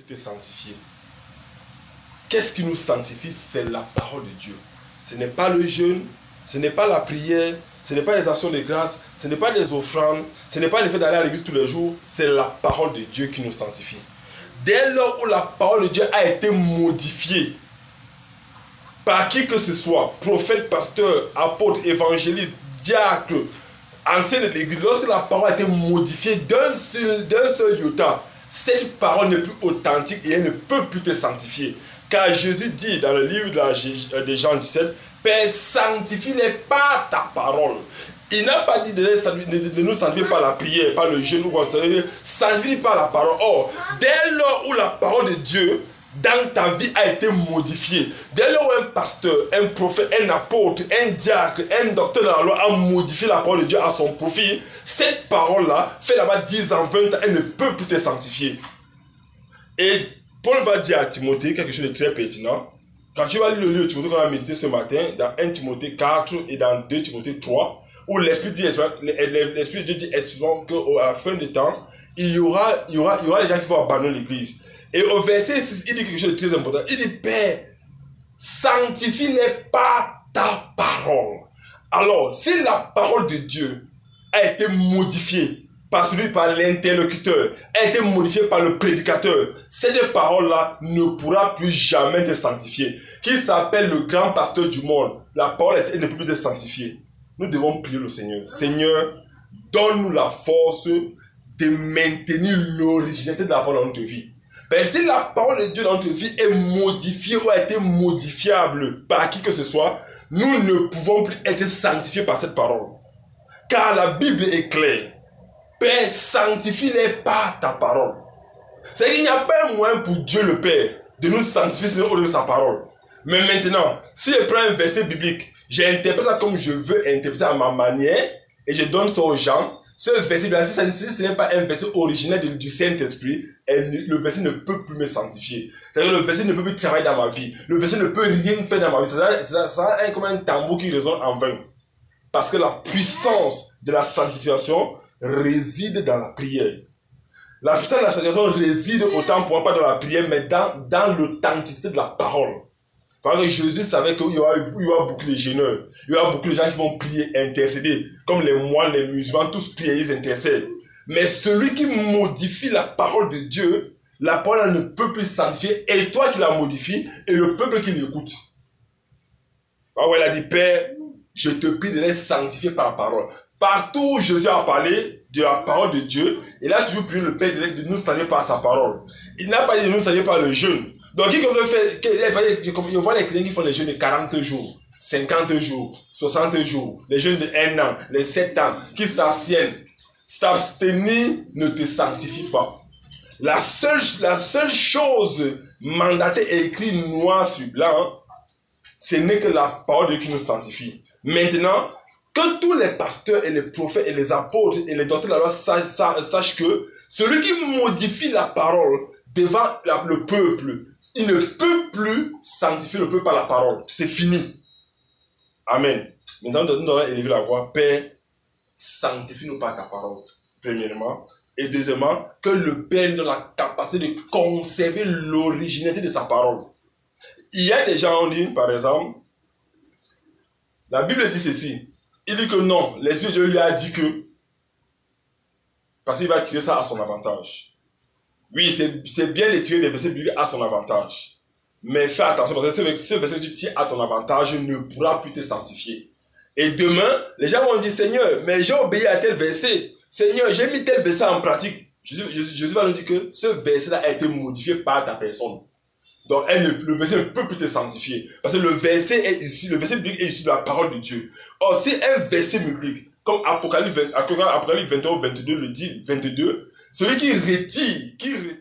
te sanctifier. Qu'est-ce qui nous sanctifie? C'est la parole de Dieu. Ce n'est pas le jeûne, ce n'est pas la prière, ce n'est pas les actions de grâce, ce n'est pas les offrandes, ce n'est pas le fait d'aller à l'église tous les jours, c'est la parole de Dieu qui nous sanctifie. Dès lors où la parole de Dieu a été modifiée par qui que ce soit, prophète, pasteur, apôtre, évangéliste, diacre, ancien de l'église, lorsque la parole a été modifiée d'un seul iota, cette parole n'est plus authentique et elle ne peut plus te sanctifier. Car Jésus dit dans le livre de Jean 17, Père, sanctifie-les par ta parole. Il n'a pas dit de nous sanctifier par la prière, par le jeûne ou quoi, sanctifier par la parole. Or, dès lors où la parole de Dieu dans ta vie a été modifiée, dès lors où un pasteur, un prophète, un apôtre, un diacre, un docteur de la loi a modifié la parole de Dieu à son profit, cette parole-là, fait là-bas 10 ans, 20 ans, elle ne peut plus te sanctifier. Et Paul va dire à Timothée quelque chose de très pertinent. Quand tu vas lire le livre de Timothée qu'on a médité ce matin, dans 1 Timothée 4 et dans 2 Timothée 3, où l'Esprit de Dieu dit explicitement qu'à la fin du temps, il y aura des gens qui vont abandonner l'église. Et au verset 6, il dit quelque chose de très important. Il dit, Père, sanctifie-les par ta parole. Alors, si la parole de Dieu a été modifiée par l'interlocuteur, a été modifiée par le prédicateur, cette parole-là ne pourra plus jamais te sanctifier. Qui s'appelle le grand pasteur du monde, la parole ne peut plus te sanctifier. Nous devons prier le Seigneur. Seigneur, donne-nous la force de maintenir l'originalité de la parole dans notre vie. Mais si la parole de Dieu dans notre vie est modifiée ou a été modifiable par qui que ce soit, nous ne pouvons plus être sanctifiés par cette parole. Car la Bible est claire. Père, sanctifie-les par ta parole. C'est qu'il n'y a pas un moyen pour Dieu le Père de nous sanctifier au lieu de sa parole. Mais maintenant, si je prends un verset biblique, j'interprète ça comme je veux interpréter à ma manière et je donne ça aux gens, ce verset, si ce n'est pas un verset originel du Saint-Esprit, le verset ne peut plus me sanctifier. C'est-à-dire que le verset ne peut plus travailler dans ma vie. Le verset ne peut rien faire dans ma vie. Ça est comme un tambour qui résonne en vain. Parce que la puissance de la sanctification réside dans la prière. La puissance de la sanctification réside autant pour moi pas dans la prière, mais dans l'authenticité de la parole. Parce que Jésus savait qu'il y aura beaucoup de jeûneurs, il y aura beaucoup de gens qui vont prier, intercéder, comme les moines, les musulmans, tous prient, ils intercèdent. Mais celui qui modifie la parole de Dieu, la parole ne peut plus sanctifier, et toi qui la modifies, et le peuple qui l'écoute. Alors il a dit, Père, je te prie de les sanctifier par la parole. Partout où Jésus a parlé de la parole de Dieu, il a toujours prié le Père de nous sanctifier par sa parole. Il n'a pas dit de nous sanctifier par le jeûne. Donc, je vois les chrétiens qui font les jeûnes de 40 jours, 50 jours, 60 jours, les jeûnes de 1 an, les 7 ans, qui s'abstiennent. S'abstenir ne te sanctifie pas. La seule chose mandatée et écrite noir sur blanc, ce n'est que la parole de Dieu qui nous sanctifie. Maintenant, que tous les pasteurs et les prophètes et les apôtres et les docteurs de la loi sachent que celui qui modifie la parole devant le peuple, il ne peut plus sanctifier le peuple par la parole. C'est fini. Amen. Maintenant, nous devons élever la voix. Père, sanctifie-nous par ta parole. Premièrement. Et deuxièmement, que le Père nous donne la capacité de conserver l'originalité de sa parole. Il y a des gens en ligne, par exemple, la Bible dit ceci. Il dit que non, l'Esprit de Dieu lui a dit que, parce qu'il va tirer ça à son avantage. Oui, c'est bien de tirer des versets bibliques à son avantage. Mais fais attention, parce que ce verset que tu tires à ton avantage ne pourra plus te sanctifier. Et demain, les gens vont dire, Seigneur, mais j'ai obéi à tel verset. Seigneur, j'ai mis tel verset en pratique. Jésus va nous dire que ce verset-là a été modifié par ta personne. Donc, le verset ne peut plus te sanctifier. Parce que le verset biblique est issu de la parole de Dieu. Or, si un verset biblique, comme Apocalypse 21 ou 22 le dit, 22, celui qui retire